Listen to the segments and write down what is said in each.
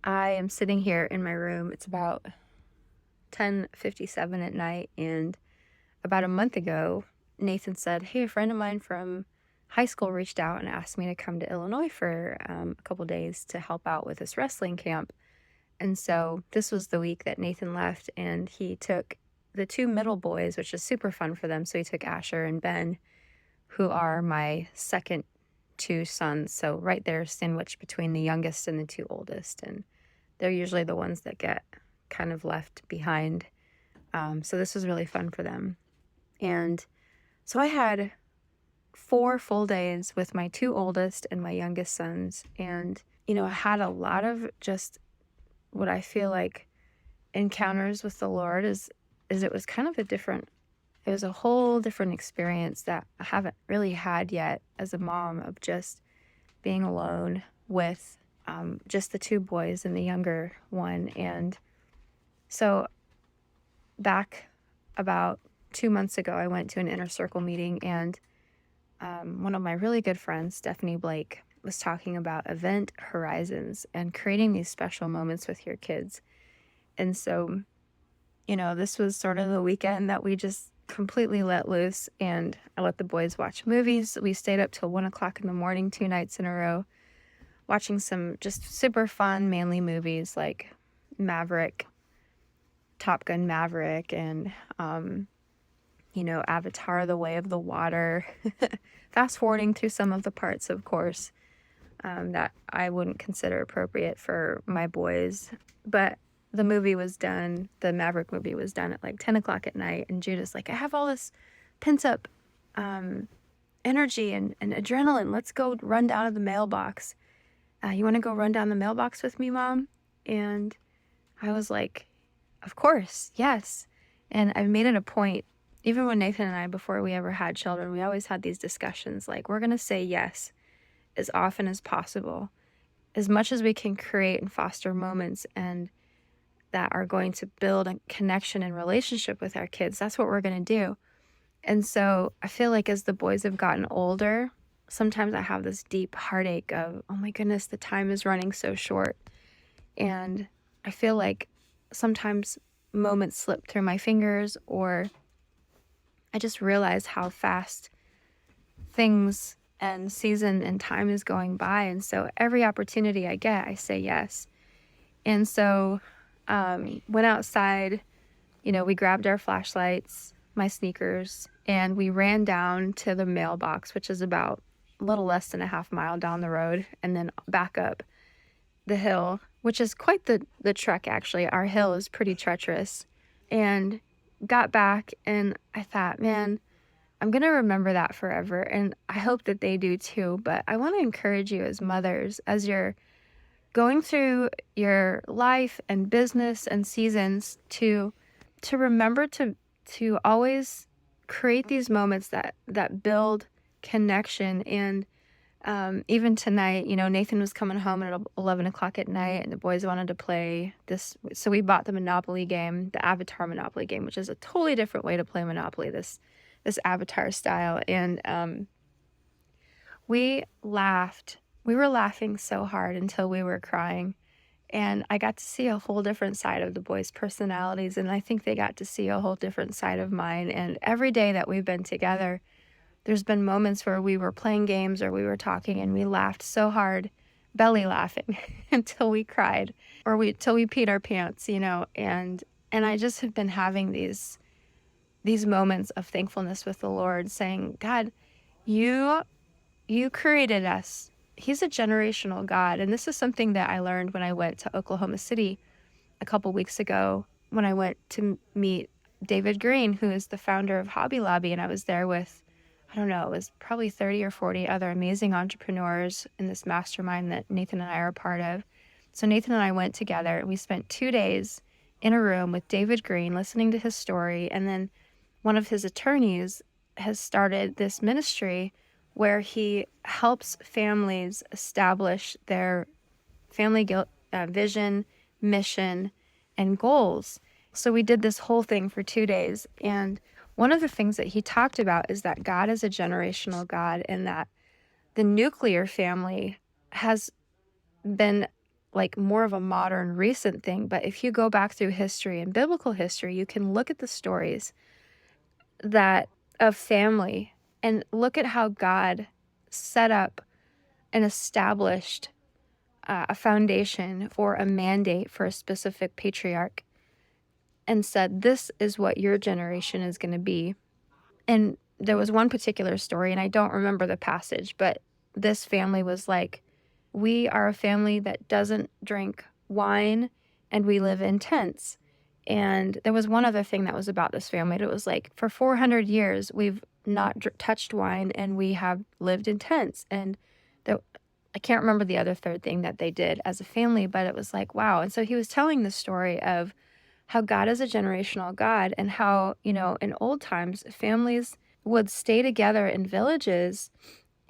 I am sitting here in my room. It's about 10:57 at night, and about a month ago, Nathan said, "Hey, a friend of mine from high school reached out and asked me to come to Illinois for a couple days to help out with this wrestling camp." And so this was the week that Nathan left, and he took the two middle boys, which is super fun for them. So he took Asher and Ben, who are my second two sons. So right there, sandwiched between the youngest and the two oldest. And they're usually the ones that get kind of left behind. So this was really fun for them. And so I had 4 full days with my two oldest and my youngest sons. And, I had a lot of just what I feel like encounters with the Lord is it was kind of it was a whole different experience that I haven't really had yet as a mom, of just being alone with just the two boys and the younger one. And so back about 2 months ago, I went to an inner circle meeting, and one of my really good friends, Stephanie Blake, was talking about event horizons and creating these special moments with your kids. And so, this was sort of the weekend that we just completely let loose, and I let the boys watch movies. We stayed up till 1 o'clock in the morning, 2 nights in a row, watching some just super fun, manly movies like Maverick, Top Gun Maverick, and, Avatar, The Way of the Water. Fast forwarding through some of the parts, of course, that I wouldn't consider appropriate for my boys. But the Maverick movie was done at like 10 o'clock at night. And Judah's like, "I have all this pent up energy and adrenaline. Let's go run down to the mailbox. You want to go run down the mailbox with me, Mom?" And I was like, "Of course, yes." And I've made it a point, even when Nathan and I, before we ever had children, we always had these discussions like, we're going to say yes as often as possible, as much as we can create and foster moments and that are going to build a connection and relationship with our kids. That's what we're going to do. And so I feel like as the boys have gotten older, sometimes I have this deep heartache of, oh my goodness, the time is running so short. And I feel like sometimes moments slip through my fingers, or I just realize how fast things and season and time is going by. And so every opportunity I get, I say yes. And so went outside, we grabbed our flashlights, my sneakers, and we ran down to the mailbox, which is about a little less than a half mile down the road, and then back up the hill, which is quite the trek, actually. Our hill is pretty treacherous. And got back, and I thought, man, I'm going to remember that forever. And I hope that they do too. But I want to encourage you as mothers, as you're going through your life and business and seasons, to remember to always create these moments that build connection. And even tonight, Nathan was coming home at 11 o'clock at night, and the boys wanted to play this. So we bought the Monopoly game, the Avatar Monopoly game, which is a totally different way to play Monopoly, this Avatar style. And we laughed. We were laughing so hard until we were crying. And I got to see a whole different side of the boys' personalities, and I think they got to see a whole different side of mine. And every day that we've been together, there's been moments where we were playing games or we were talking and we laughed so hard, belly laughing, until we cried, or till we peed our pants, and I just have been having these moments of thankfulness with the Lord, saying, God, you created us. He's a generational God. And this is something that I learned when I went to Oklahoma City a couple weeks ago, when I went to meet David Green, who is the founder of Hobby Lobby. And I was there with, I don't know, it was probably 30 or 40 other amazing entrepreneurs in this mastermind that Nathan and I are a part of. So Nathan and I went together, and we spent 2 days in a room with David Green, listening to his story. And then one of his attorneys has started this ministry where he helps families establish their family vision, mission, and goals. So we did this whole thing for 2 days. And one of the things that he talked about is that God is a generational God, and that the nuclear family has been like more of a modern recent thing, but if you go back through history and biblical history, you can look at the stories that of family and look at how God set up and established a foundation or a mandate for a specific patriarch and said, this is what your generation is going to be. And there was one particular story, and I don't remember the passage, but this family was like, we are a family that doesn't drink wine and we live in tents. And there was one other thing that was about this family. It was like, for 400 years, we've not touched wine and we have lived in tents. And I can't remember the other third thing that they did as a family, but it was like, wow. And so he was telling the story of how God is a generational God and how, in old times, families would stay together in villages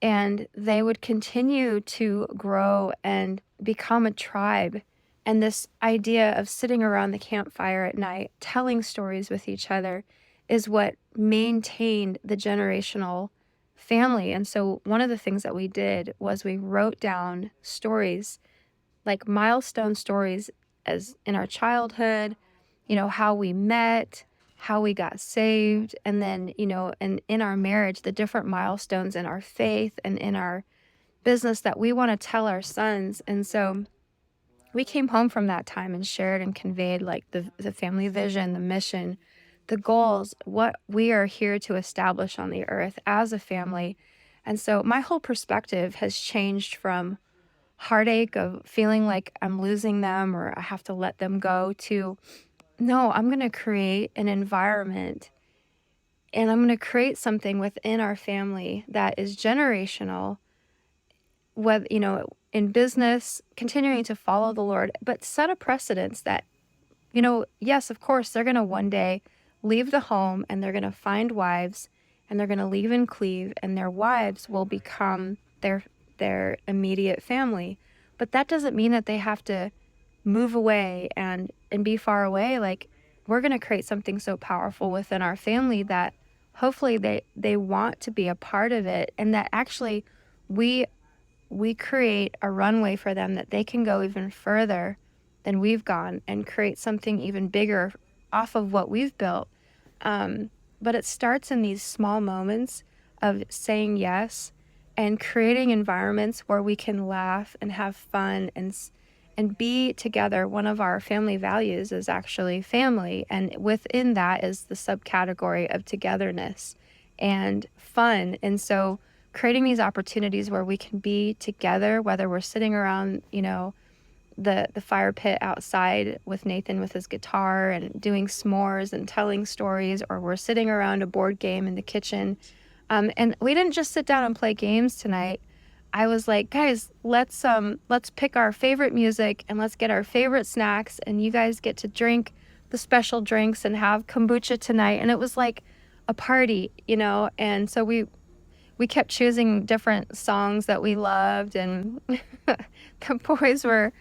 and they would continue to grow and become a tribe. And this idea of sitting around the campfire at night, telling stories with each other, is what maintained the generational family. And so one of the things that we did was we wrote down stories, like milestone stories as in our childhood, how we met, how we got saved, and then, and in our marriage, the different milestones in our faith and in our business that we want to tell our sons. And so we came home from that time and shared and conveyed like the family vision, the mission, the goals, what we are here to establish on the earth as a family. And so my whole perspective has changed from heartache of feeling like I'm losing them or I have to let them go to, no, I'm going to create an environment and I'm going to create something within our family that is generational, whether, in business, continuing to follow the Lord, but set a precedence that, yes, of course, they're going to one day leave the home and they're going to find wives and they're going to leave and cleave and their wives will become their immediate family. But that doesn't mean that they have to move away and be far away. Like, we're going to create something so powerful within our family that hopefully they want to be a part of it, and that actually we create a runway for them that they can go even further than we've gone and create something even bigger off of what we've built. But it starts in these small moments of saying yes and creating environments where we can laugh and have fun and be together. One of our family values is actually family, and within that is the subcategory of togetherness and fun. And so creating these opportunities where we can be together, whether we're sitting around, the fire pit outside with Nathan with his guitar and doing s'mores and telling stories, or we're sitting around a board game in the kitchen. And we didn't just sit down and play games tonight. I was like, guys, let's pick our favorite music and let's get our favorite snacks, and you guys get to drink the special drinks and have kombucha tonight. And it was like a party, and so we kept choosing different songs that we loved, and the boys were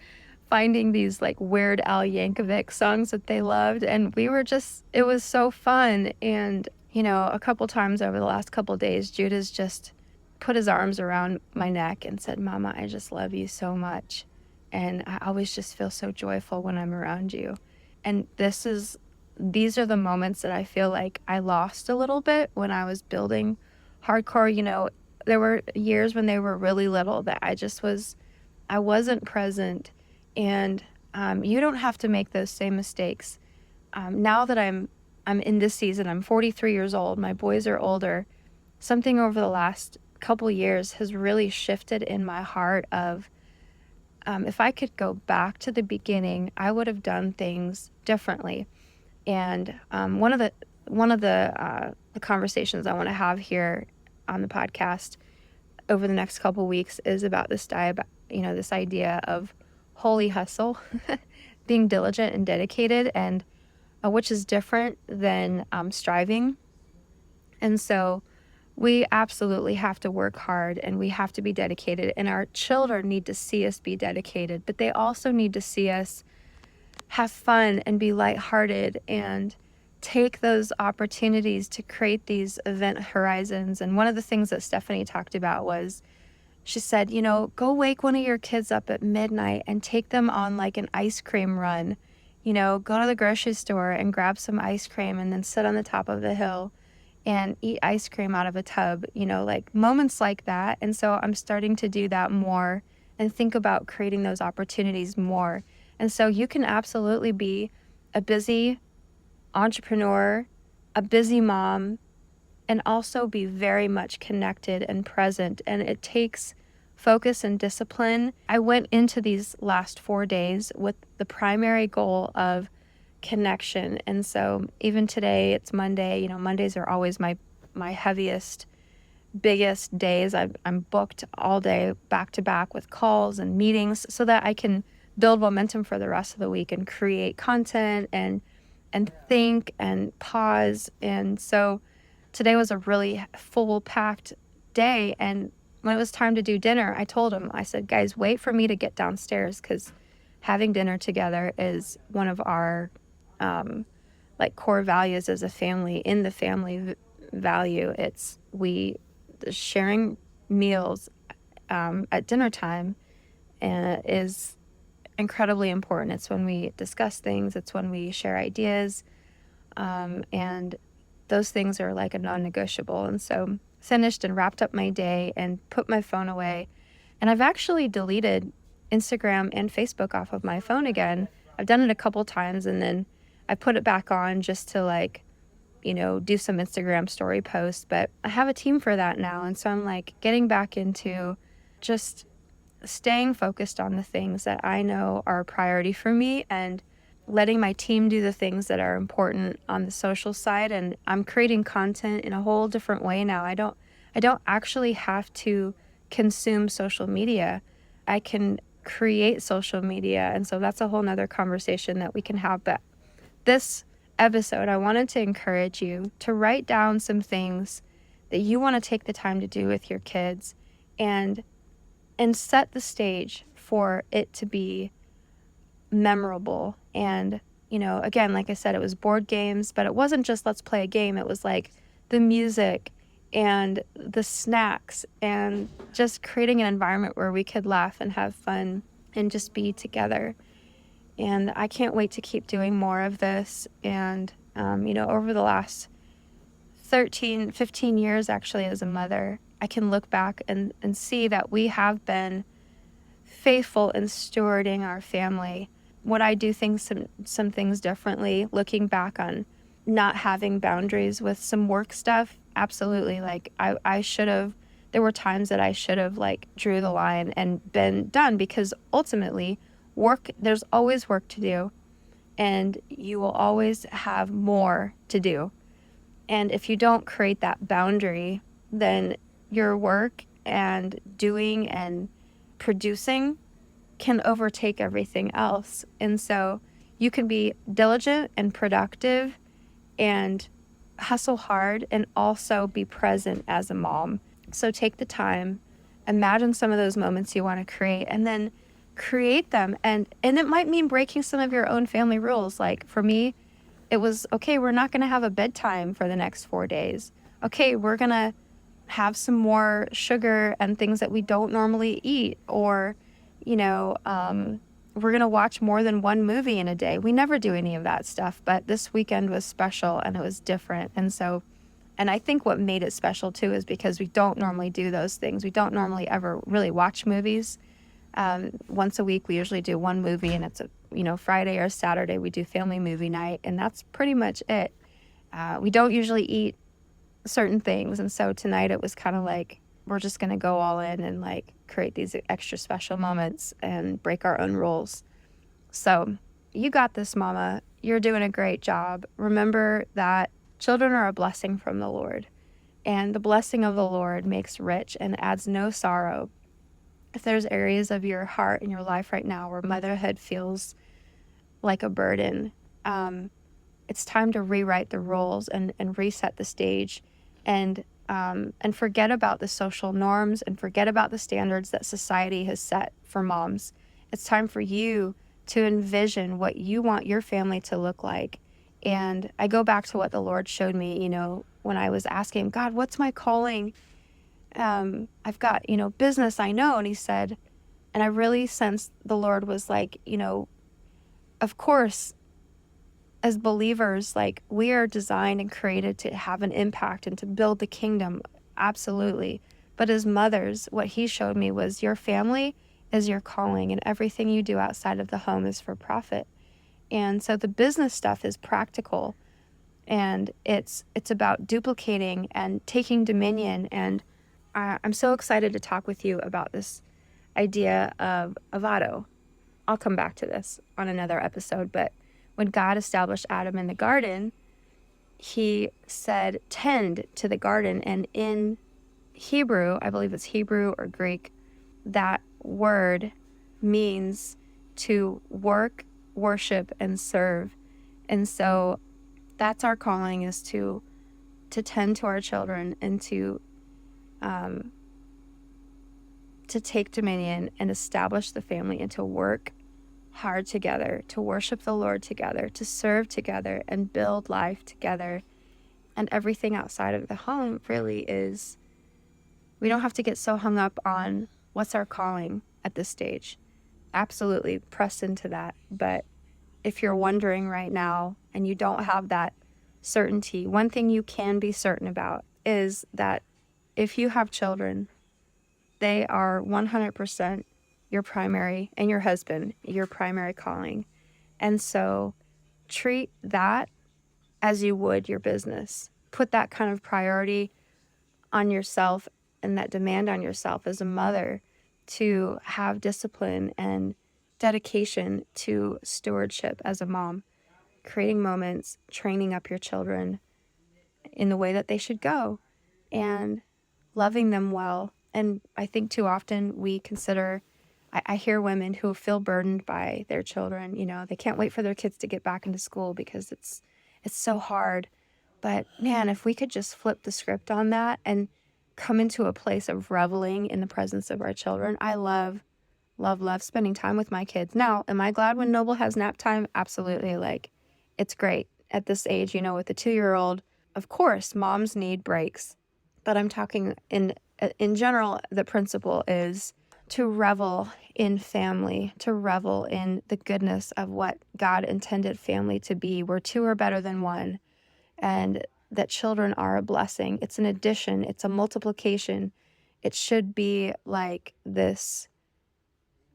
finding these like Weird Al Yankovic songs that they loved, and it was so fun. And a couple times over the last couple days, Judah's just put his arms around my neck and said, "Mama, I just love you so much, and I always just feel so joyful when I'm around you." And these are the moments that I feel like I lost a little bit when I was building hardcore. There were years when they were really little that I wasn't present. And you don't have to make those same mistakes. Now that I'm in this season, I'm 43 years old, my boys are older. Something over the last couple years has really shifted in my heart of, if I could go back to the beginning, I would have done things differently. And one of the conversations I want to have here on the podcast over the next couple weeks is about this idea of holy hustle, being diligent and dedicated, and which is different than striving. And so we absolutely have to work hard and we have to be dedicated, and our children need to see us be dedicated, but they also need to see us have fun and be lighthearted and take those opportunities to create these event horizons. And one of the things that Stephanie talked about was she said, go wake one of your kids up at midnight and take them on like an ice cream run. Go to the grocery store and grab some ice cream and then sit on the top of the hill and eat ice cream out of a tub, like moments like that. And so I'm starting to do that more and think about creating those opportunities more. And so you can absolutely be a busy entrepreneur, a busy mom, and also be very much connected and present. And it takes focus and discipline. I went into these last 4 days with the primary goal of connection. And so even today, it's Monday. Mondays are always my heaviest, biggest days. I'm booked all day back to back with calls and meetings so that I can build momentum for the rest of the week and create content and think and pause. And so today was a really full packed day. And when it was time to do dinner, I told him, I said, guys, wait for me to get downstairs, because having dinner together is one of our like core values as a family. In the family value, it's sharing meals at dinner time is incredibly important. It's when we discuss things, it's when we share ideas, and those things are like a non-negotiable. And so finished and wrapped up my day and put my phone away. And I've actually deleted Instagram and Facebook off of my phone again. I've done it a couple times, and then I put it back on just to do some Instagram story posts. But I have a team for that now. And so I'm like getting back into just staying focused on the things that I know are a priority for me, and letting my team do the things that are important on the social side. And I'm creating content in a whole different way now. I don't actually have to consume social media. I can create social media. And so that's a whole nother conversation that we can have. But this episode, I wanted to encourage you to write down some things that you want to take the time to do with your kids, and set the stage for it to be memorable. And, again, like I said, it was board games, but it wasn't just let's play a game. It was like the music and the snacks and just creating an environment where we could laugh and have fun and just be together. And I can't wait to keep doing more of this. And, over the last 13, 15 years, actually, as a mother, I can look back and see that we have been faithful in stewarding our family. Would I do some things differently, looking back on not having boundaries with some work stuff? Absolutely. Like I should have, there were times that I should have drew the line and been done, because ultimately there's always work to do, and you will always have more to do. And if you don't create that boundary, then your work and doing and producing can overtake everything else. And so you can be diligent and productive and hustle hard and also be present as a mom. So take the time, imagine some of those moments you want to create, and then create them. And it might mean breaking some of your own family rules. Like for me, it was, okay, we're not going to have a bedtime for the next 4 days. Okay, we're going to have some more sugar and things that we don't normally eat. Or, we're going to watch more than one movie in a day. We never do any of that stuff, but this weekend was special and it was different. And I think what made it special too is because we don't normally do those things. We don't normally ever really watch movies. Once a week, we usually do one movie, and it's Friday or Saturday, we do family movie night, and that's pretty much it. We don't usually eat certain things. And so tonight it was kind of like, we're just going to go all in and create these extra special moments and break our own rules. So you got this, mama. You're doing a great job. Remember that children are a blessing from the Lord, and the blessing of the Lord makes rich and adds no sorrow. If there's areas of your heart in your life right now where motherhood feels like a burden, it's time to rewrite the rules and reset the stage, and forget about the social norms and forget about the standards that society has set for moms. It's time for you to envision what you want your family to look like. And I go back to what the Lord showed me, when I was asking God, what's my calling? I've got, business I know. And he said, and I really sensed the Lord was like, of course, as believers, like we are designed and created to have an impact and to build the kingdom. Absolutely. But as mothers, what he showed me was your family is your calling, and everything you do outside of the home is for profit. And so the business stuff is practical, and it's about duplicating and taking dominion. And I'm so excited to talk with you about this idea of avado. I'll come back to this on another episode, but when God established Adam in the garden, he said, tend to the garden. And in Hebrew, I believe it's Hebrew or Greek, that word means to work, worship, and serve. And so that's our calling, is to tend to our children and to take dominion and establish the family, and to work hard together, to worship the Lord together, to serve together, and build life together. And everything outside of the home really is, we don't have to get so hung up on what's our calling at this stage. Absolutely press into that. But if you're wondering right now and you don't have that certainty, one thing you can be certain about is that if you have children, they are 100% your primary, and your husband, your primary calling. And so treat that as you would your business. Put that kind of priority on yourself and that demand on yourself as a mother to have discipline and dedication to stewardship as a mom, creating moments, training up your children in the way that they should go, and loving them well. And I think too often we consider, I hear women who feel burdened by their children. They can't wait for their kids to get back into school because it's so hard. But man, if we could just flip the script on that and come into a place of reveling in the presence of our children. I love spending time with my kids. Now, am I glad when Noble has nap time? Absolutely. Like, it's great at this age, with a 2-year-old. Of course, moms need breaks, but I'm talking in general, the principle is to revel in family, to revel in the goodness of what God intended family to be, where two are better than one, and that children are a blessing. It's an addition. It's a multiplication. It should be like this.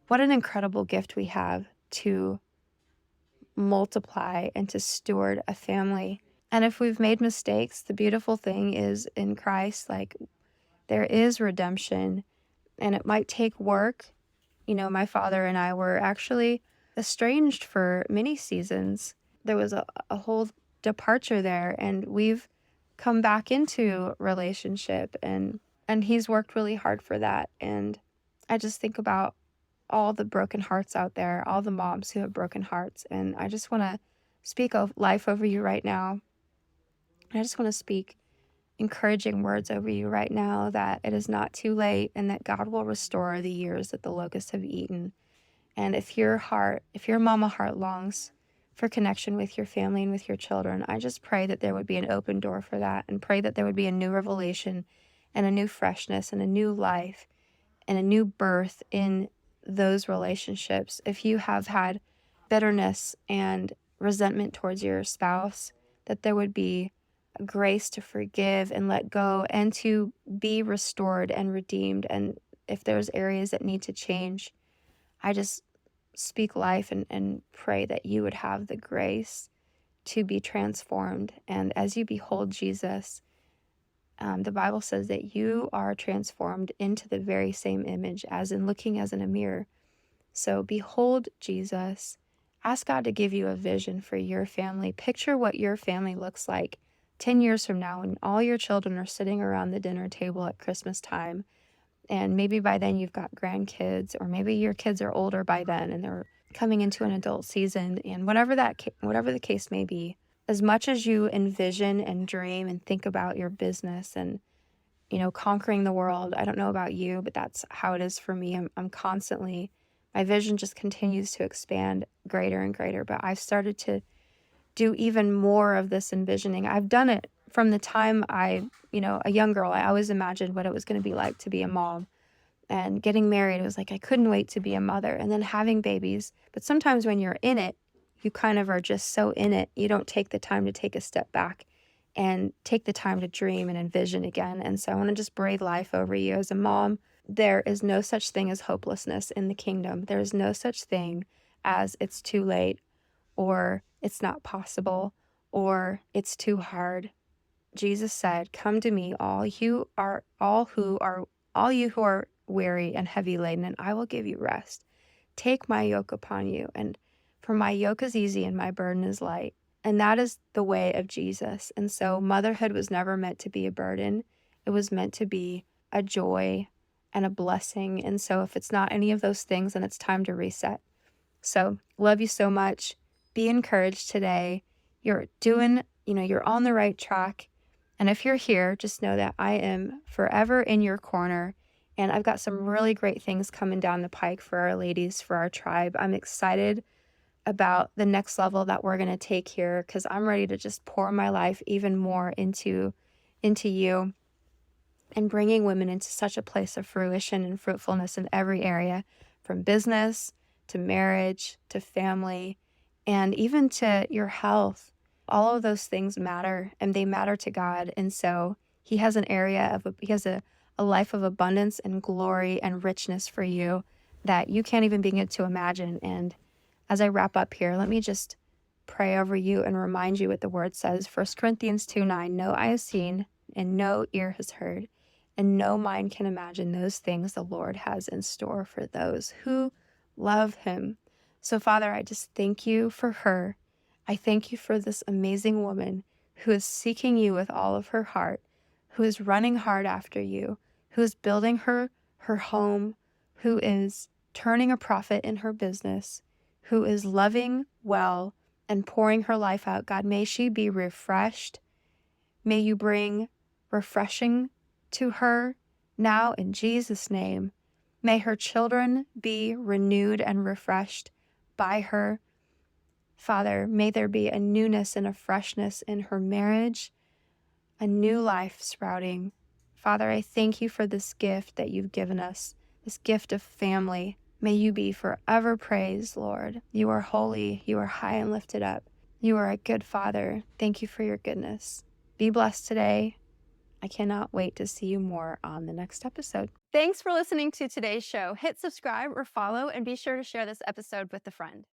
What an incredible gift we have to multiply and to steward a family. And if we've made mistakes, the beautiful thing is in Christ, like, there is redemption, and it might take work. My father and I were actually estranged for many seasons. There was a whole departure there, and we've come back into relationship, and he's worked really hard for that. And I just think about all the broken hearts out there, all the moms who have broken hearts, and I just want to speak of life over you right now. I just want to speak encouraging words over you right now, that it is not too late, and that God will restore the years that the locusts have eaten. And if your mama heart longs for connection with your family and with your children, I just pray that there would be an open door for that, and pray that there would be a new revelation and a new freshness and a new life and a new birth in those relationships. If you have had bitterness and resentment towards your spouse, that there would be grace to forgive and let go, and to be restored and redeemed. And if there's areas that need to change, I just speak life and pray that you would have the grace to be transformed. And as you behold Jesus, the Bible says that you are transformed into the very same image, as in looking as in a mirror. So behold Jesus. Ask God to give you a vision for your family. Picture what your family looks like 10 years from now, when all your children are sitting around the dinner table at Christmas time. And maybe by then you've got grandkids, or maybe your kids are older by then and they're coming into an adult season. And whatever the case may be, as much as you envision and dream and think about your business and, conquering the world, I don't know about you, but that's how it is for me. I'm constantly, my vision just continues to expand greater and greater. But I've started to do even more of this envisioning. I've done it from the time a young girl, I always imagined what it was going to be like to be a mom. And getting married, it was like I couldn't wait to be a mother, and then having babies. But sometimes when you're in it, you kind of are just so in it, you don't take the time to take a step back and take the time to dream and envision again. And so I want to just breathe life over you as a mom. There is no such thing as hopelessness in the kingdom. There is no such thing as it's too late, or it's not possible, or it's too hard. Jesus said, "Come to me, all you who are weary and heavy laden, and I will give you rest. Take my yoke upon you, and for my yoke is easy and my burden is light." And that is the way of Jesus. And so motherhood was never meant to be a burden. It was meant to be a joy and a blessing. And so if it's not any of those things, then it's time to reset. So love you so much. Be encouraged today. You're on the right track. And if you're here, just know that I am forever in your corner. And I've got some really great things coming down the pike for our ladies, for our tribe. I'm excited about the next level that we're going to take here, because I'm ready to just pour my life even more into you, and bringing women into such a place of fruition and fruitfulness in every area, from business to marriage to family and even to your health. All of those things matter, and they matter to God. And so he has a life of abundance and glory and richness for you that you can't even begin to imagine. And as I wrap up here, let me just pray over you and remind you what the word says. 1 Corinthians 2:9, "No eye has seen and no ear has heard, and no mind can imagine those things the Lord has in store for those who love him." So Father, I just thank you for her. I thank you for this amazing woman who is seeking you with all of her heart, who is running hard after you, who is building her home, who is turning a profit in her business, who is loving well and pouring her life out. God, may she be refreshed. May you bring refreshing to her now in Jesus' name. May her children be renewed and refreshed by her. Father, may there be a newness and a freshness in her marriage, a new life sprouting. Father, I thank you for this gift that you've given us, this gift of family. May you be forever praised, Lord. You are holy. You are high and lifted up. You are a good Father. Thank you for your goodness. Be blessed today. I cannot wait to see you more on the next episode. Thanks for listening to today's show. Hit subscribe or follow, and be sure to share this episode with a friend.